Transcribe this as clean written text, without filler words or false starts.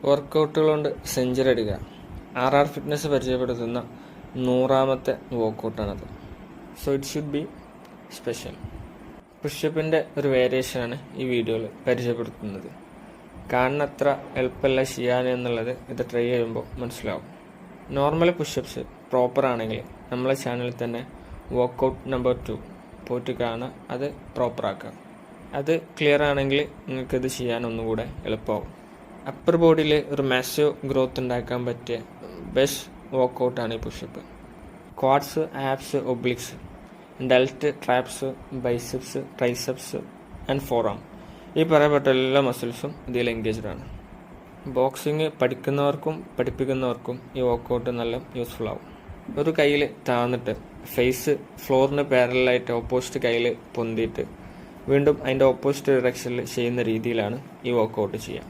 വർക്കൗട്ടുകൾ കൊണ്ട് സെഞ്ചുറി അടിക്കുക. RR fitness പരിചയപ്പെടുത്തുന്ന 100ാമത്തെ വർക്കൗട്ടാണത്. So it should be special. പുഷപ്പിൻ്റെ ഒരു വേരിയേഷനാണ് ഈ വീഡിയോയിൽ പരിചയപ്പെടുത്തുന്നത്. കാണുന്നത്ര എളുപ്പമല്ല ചെയ്യാൻ എന്നുള്ളത് ഇത് ട്രൈ ചെയ്യുമ്പോൾ മനസ്സിലാവും. നോർമൽ പുഷപ്സ് പ്രോപ്പർ ആണെങ്കിൽ നമ്മളെ ചാനലിൽ തന്നെ വർക്കൗട്ട് നമ്പർ 2 പോയിട്ട് കാണുക, അത് പ്രോപ്പറാക്കുക. അത് ക്ലിയർ ആണെങ്കിൽ നിങ്ങൾക്കിത് ചെയ്യാൻ ഒന്നുകൂടെ എളുപ്പമാവും. അപ്പർ ബോഡിയിൽ ഒരു മാസീവ് ഗ്രോത്ത് ഉണ്ടാക്കാൻ പറ്റിയ ബെസ്റ്റ് വർക്കൗട്ടാണ് ഈ pushup. Quads, abs, obliques, delt, traps, biceps, triceps and forearm, ഈ പറയപ്പെട്ട എല്ലാ മസിൽസും ഇതിൽ എൻഗേജ്ഡ് ആണ്. ബോക്സിങ് പഠിക്കുന്നവർക്കും പഠിപ്പിക്കുന്നവർക്കും ഈ വർക്കൗട്ട് നല്ല യൂസ്ഫുൾ ആവും. ഒരു കയ്യിൽ താന്നിട്ട് ഫേസ് ഫ്ലോറിന് പാരലായിട്ട് ഓപ്പോസിറ്റ് കയ്യിൽ പൊന്തിയിട്ട് വീണ്ടും അതിൻ്റെ ഓപ്പോസിറ്റ് ഡയറക്ഷനിൽ ചെയ്യുന്ന രീതിയിലാണ് ഈ വർക്കൗട്ട് ചെയ്യുക.